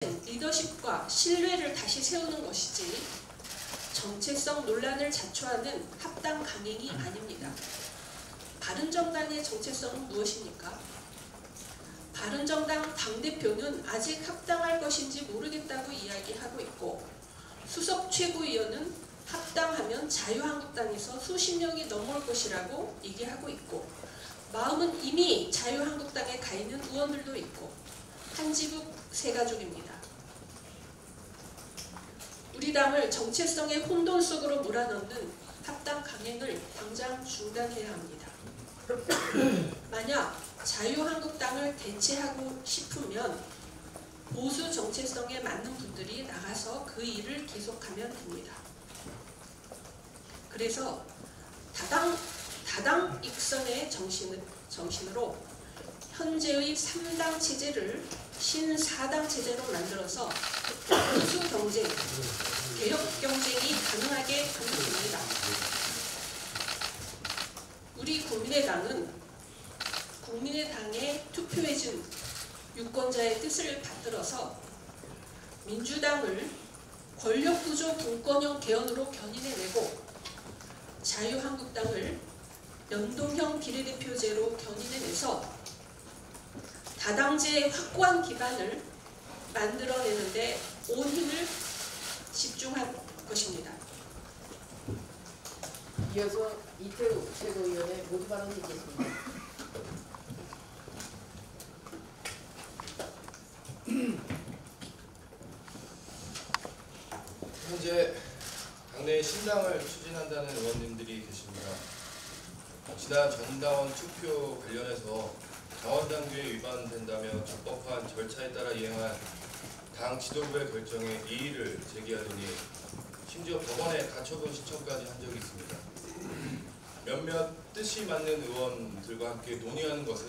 리더십과 신뢰를 다시 세우는 것이지 정체성 논란을 자초하는 합당 강행이 아닙니다. 바른정당의 정체성은 무엇입니까? 바른정당 당대표는 아직 합당할 것인지 모르겠다고 이야기하고 있고, 수석 최고위원은 합당하면 자유한국당에서 수십 명이 넘어올 것이라고 얘기하고 있고, 마음은 이미 자유한국당에 가 있는 의원들도 있고, 한지국 세 가족입니다. 우리 당을 정체성의 혼돈 속으로 몰아넣는 합당 강행을 당장 중단해야 합니다. 만약 자유한국당을 대체하고 싶으면 보수 정체성에 맞는 분들이 나가서 그 일을 계속하면 됩니다. 그래서 다당 익선의 정신으로 현재의 3당 체제를 신4당 체제로 만들어서 보수 경쟁, 개혁 경쟁이 가능하게 하면 됩니다. 우리 국민의당은 국민의당에 투표해준 유권자의 뜻을 받들어서 민주당을 권력구조 분권형 개헌으로 견인해내고, 자유한국당을 연동형 비례대표제로 견인해내서 다당제의 확고한 기반을 만들어내는데 온 힘을 집중할 것입니다. 이어서 이태우 최고위원의 모두 발언 듣겠습니다. 현재 당내에 신당을 추진한다는 의원님들이 계십니다. 지난 전당원 투표 관련해서 당원당규에 위반된다며 적법한 절차에 따라 이행한 당 지도부의 결정에 이의를 제기하더니 심지어 법원에 가처분 신청까지 한 적이 있습니다. 몇몇 뜻이 맞는 의원들과 함께 논의하는 것은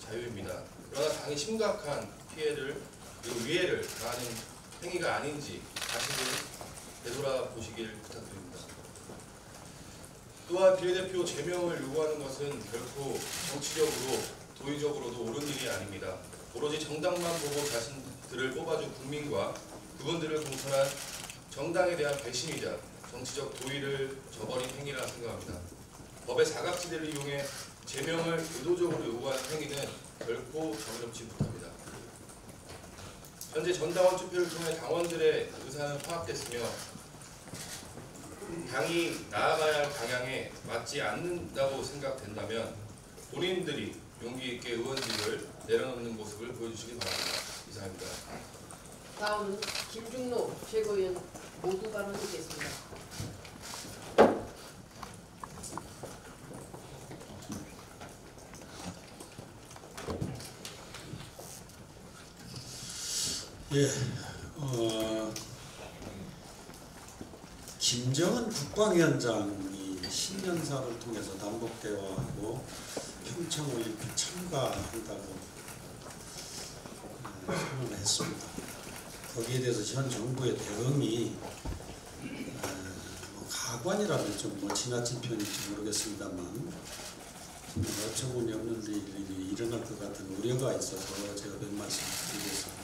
자유입니다. 그러나 당이 심각한 피해를 그리고 위해를 가하는 행위가 아닌지 다시금 되돌아보시길 부탁드립니다. 또한 비례대표 제명을 요구하는 것은 결코 정치적으로 도의적으로도 옳은 일이 아닙니다. 오로지 정당만 보고 자신들을 뽑아준 국민과 그분들을 공천한 정당에 대한 배신이자 정치적 도의를 저버린 행위라 생각합니다. 법의 사각지대를 이용해 제명을 의도적으로 요구하는 행위는 결코 정의롭지 못합니다. 현재 전당원 투표를 통해 당원들의 의사는 파악됐으며 당이 나아가야 할 방향에 맞지 않는다고 생각된다면 본인들이 용기 있게 의원직을 내려놓는 모습을 보여주시기 바랍니다. 이상입니다. 다음은 김중로 최고위원 모두 발언 듣겠습니다. 김정은 국방위원장이 신년사를 통해서 남북대화하고 평창올림픽 참가한다고 선언을 했습니다. 거기에 대해서 현 정부의 대응이 가관이라면 좀 지나친 편일지 모르겠습니다만 어처구니 없는 일이 일어날 것 같은 우려가 있어서 제가 몇 말씀 드리겠습니다.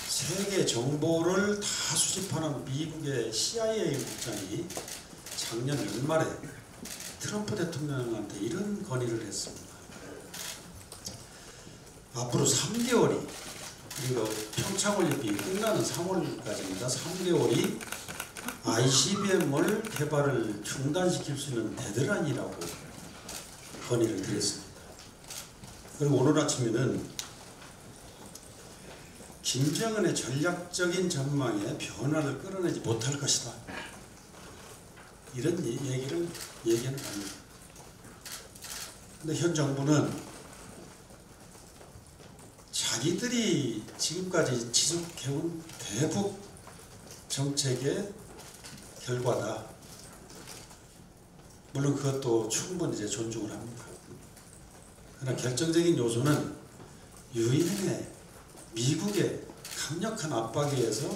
세계 정보를 다 수집하는 미국의 CIA 국장이 작년 연말에 트럼프 대통령한테 이런 건의를 했습니다. 앞으로 3개월이, 그리고 평창올림픽이 끝나는 3월까지입니다. 3개월이 ICBM을 개발을 중단시킬 수 있는 데드라인이라고 건의를 드렸습니다. 그리고 오늘 아침에는 김정은의 전략적인 전망에 변화를 끌어내지 못할 것이다, 이런 얘기는 합니다. 그런데 현 정부는 자기들이 지금까지 지속해온 대북 정책의 결과다. 물론 그것도 충분히 이제 존중을 합니다. 그러나 결정적인 요소는 유엔의 미국의 강력한 압박에 의해서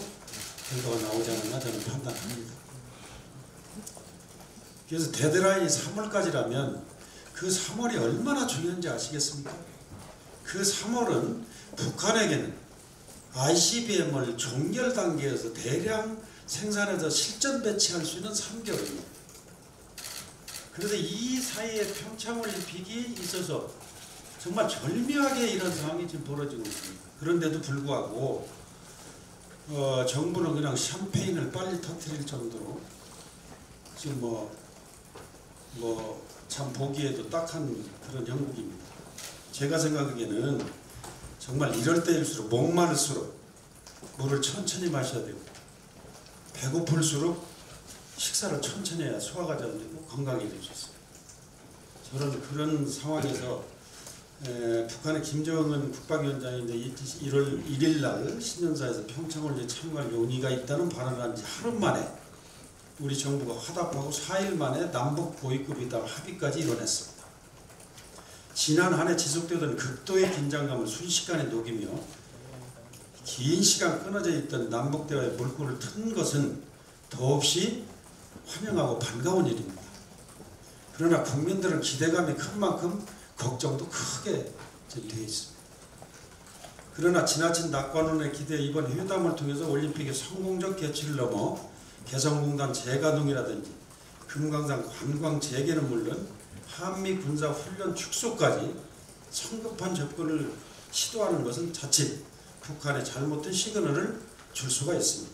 결과가 나오지 않았나 저는 판단합니다. 그래서 데드라인이 3월까지라면 그 3월이 얼마나 중요한지 아시겠습니까? 그 3월은 북한에게는 ICBM을 종결 단계에서 대량 생산해서 실전 배치할 수 있는 3개월입니다. 그래서 이 사이에 평창올림픽이 있어서 정말 절묘하게 이런 상황이 지금 벌어지고 있습니다. 그런데도 불구하고 정부는 그냥 샴페인을 빨리 터뜨릴 정도로 지금 참 보기에도 딱한 그런 형국입니다. 제가 생각하기에는 정말 이럴 때일수록 목마를수록 물을 천천히 마셔야 되고 배고플수록 식사를 천천히 해야 소화가 잘 되고 건강해질 수 있어요. 저는 그런 상황에서 북한의 김정은 국방위원장이 이제 1월 1일 날 신년사에서 평창올림픽 참가할 용의가 있다는 발언을 한 지 하루 만에 우리 정부가 화답하고 4일 만에 남북 고위급 회담 합의까지 이뤄냈습니다. 지난 한 해 지속되던 극도의 긴장감을 순식간에 녹이며 긴 시간 끊어져 있던 남북 대화의 물꼬를 튼 것은 더없이 환영하고 반가운 일입니다. 그러나 국민들은 기대감이 큰 만큼 걱정도 크게 되어 있습니다. 그러나 지나친 낙관론에 기대해 이번 회담을 통해서 올림픽의 성공적 개최를 넘어 개성공단 재가동이라든지 금강산 관광 재개는 물론 한미 군사 훈련 축소까지 성급한 접근을 시도하는 것은 자칫 북한의 잘못된 시그널을 줄 수가 있습니다.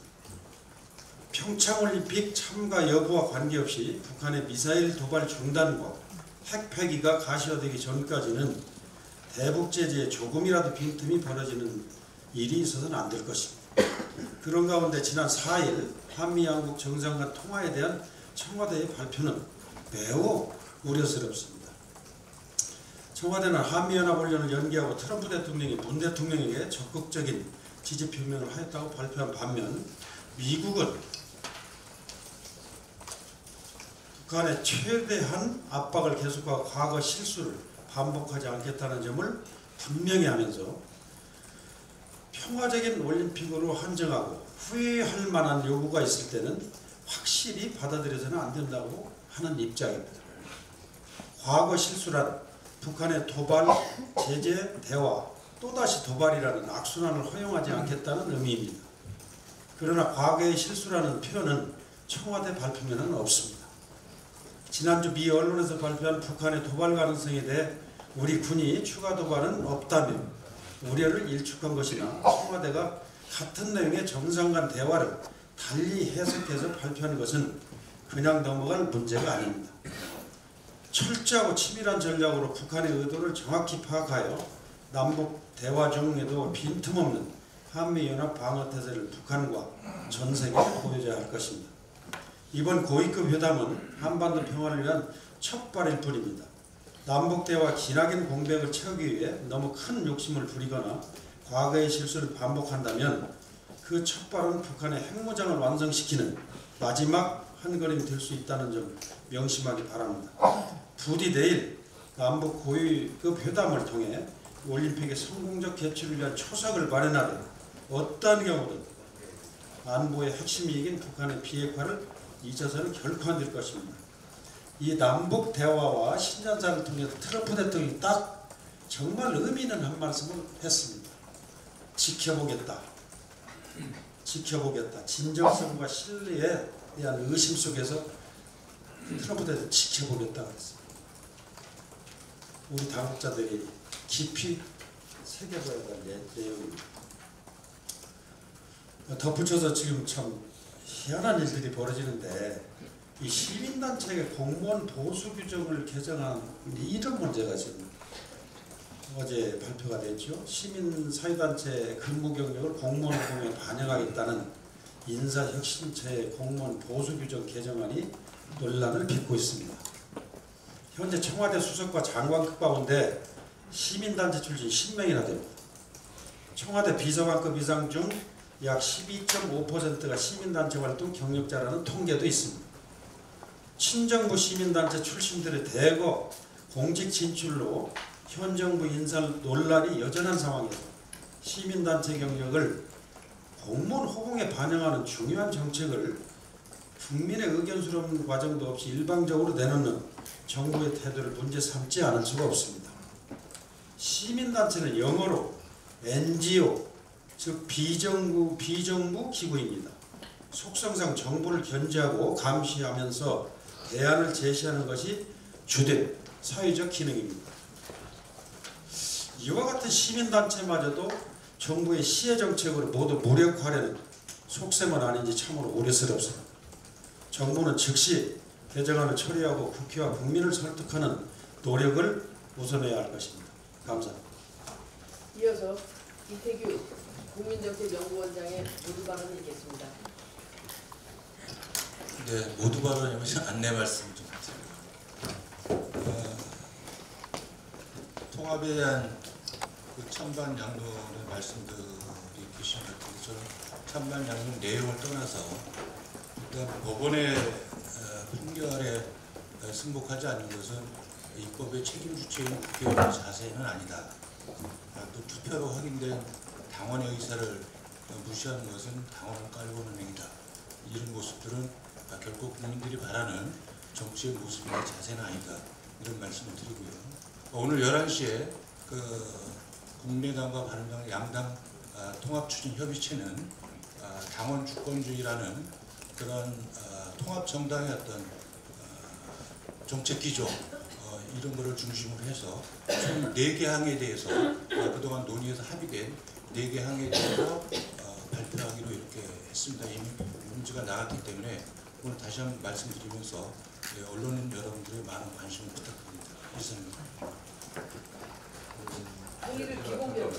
평창올림픽 참가 여부와 관계없이 북한의 미사일 도발 중단과 핵 폐기가 가시화되기 전까지는 대북 제재에 조금이라도 빈틈이 벌어지는 일이 있어서는 안 될 것입니다. 그런 가운데 지난 4일 한미 양국 정상간 통화에 대한 청와대의 발표는 매우 우려스럽습니다. 청와대는 한미연합훈련을 연기하고 트럼프 대통령이 문 대통령에게 적극적인 지지 표명을 하였다고 발표한 반면 미국은 북한의 최대한 압박을 계속하고 과거 실수를 반복하지 않겠다는 점을 분명히 하면서 평화적인 올림픽으로 한정하고 후회할 만한 요구가 있을 때는 확실히 받아들여서는 안 된다고 하는 입장입니다. 과거 실수란 북한의 도발, 제재, 대화, 또다시 도발이라는 악순환을 허용하지 않겠다는 의미입니다. 그러나 과거의 실수라는 표현은 청와대 발표에는 없습니다. 지난주 미 언론에서 발표한 북한의 도발 가능성에 대해 우리 군이 추가 도발은 없다며 우려를 일축한 것이나 청와대가 같은 내용의 정상 간 대화를 달리 해석해서 발표한 것은 그냥 넘어갈 문제가 아닙니다. 철저하고 치밀한 전략으로 북한의 의도를 정확히 파악하여 남북 대화 중에도 빈틈없는 한미연합 방어태세를 북한과 전 세계에 보여줘야 할 것입니다. 이번 고위급 회담은 한반도 평화를 위한 첫발일 뿐입니다. 남북대화 기나긴 공백을 채우기 위해 너무 큰 욕심을 부리거나 과거의 실수를 반복한다면 그 첫발은 북한의 핵무장을 완성시키는 마지막 한 걸음이 될 수 있다는 점 명심하기 바랍니다. 부디 내일 남북 고위급 회담을 통해 올림픽의 성공적 개최를 위한 초석을 마련하되 어떠한 경우든 안보의 핵심 이익인 북한의 비핵화를 잊어서는 결코 안 될 것입니다. 이 남북 대화와 신년사를 통해서 트럼프 대통령이 딱 정말 의미 있는 한 말씀을 했습니다. 지켜보겠다. 지켜보겠다. 진정성과 신뢰에 대한 의심 속에서 트럼프 대통령이 지켜보겠다 그랬습니다. 우리 당국자들이 깊이 새겨봐야 될 내용입니다. 덧붙여서 지금 참 희한한 일들이 벌어지는데 이 시민단체의 공무원 보수 규정을 개정한 이런 문제가 지금 어제 발표가 됐죠. 시민사회단체 근무 경력을 공무원 공무에 반영하겠다는 인사혁신처의 공무원 보수 규정 개정안이 논란을 빚고 있습니다. 현재 청와대 수석과 장관급 가운데 시민단체 출신 10명이나 됩니다. 청와대 비서관급 이상 중 약 12.5%가 시민단체 활동 경력자라는 통계도 있습니다. 친정부 시민단체 출신들의 대거 공직 진출로 현 정부 인사 논란이 여전한 상황에서 시민단체 경력을 공무원 호봉에 반영하는 중요한 정책을 국민의 의견 수렴 과정도 없이 일방적으로 내놓는 정부의 태도를 문제 삼지 않을 수가 없습니다. 시민단체는 영어로 NGO, 즉 비정부 기구입니다. 속성상 정부를 견제하고 감시하면서 대안을 제시하는 것이 주된 사회적 기능입니다. 이와 같은 시민단체마저도 정부의 시혜 정책으로 모두 무력화하려는 속셈은 아닌지 참으로 우려스럽습니다. 정부는 즉시 개정안을 처리하고 국회와 국민을 설득하는 노력을 우선해야 할 것입니다. 감사합니다. 이어서 이태규 국민정책연구원장의 모두 발언이 있겠습니다. 네, 모두 발언이면 안내 말씀 좀 드립니다. 통합에 대한 그 찬반 양론의 말씀들이 계신 것 같은데 저는 찬반 양론 내용을 떠나서 일단 법원의 판결에 승복하지 않는 것은 입법의 책임 주체인 국회의원의 자세는 아니다. 또 투표로 확인된 당원의 의사를 무시하는 것은 당원을 깔보는 행위다. 이런 모습들은 결코 국민들이 바라는 정치의 모습이나 자세는 아니다. 이런 말씀을 드리고요. 오늘 11시에 그 국민의당과 바른미래당 양당 통합추진협의체는 당원 주권주의라는 그런 통합정당의 어떤 정책 기조 이런 거를 중심으로 해서 총 4개 항에 대해서 그동안 논의해서 합의된 4개 항에 대해서 발표하기로 이렇게 했습니다. 이미 문제가 나갔기 때문에 오늘 다시 한번 말씀드리면서 언론 여러분들의 많은 관심을 부탁드립니다. 이상입니다. 동의를 기본적으로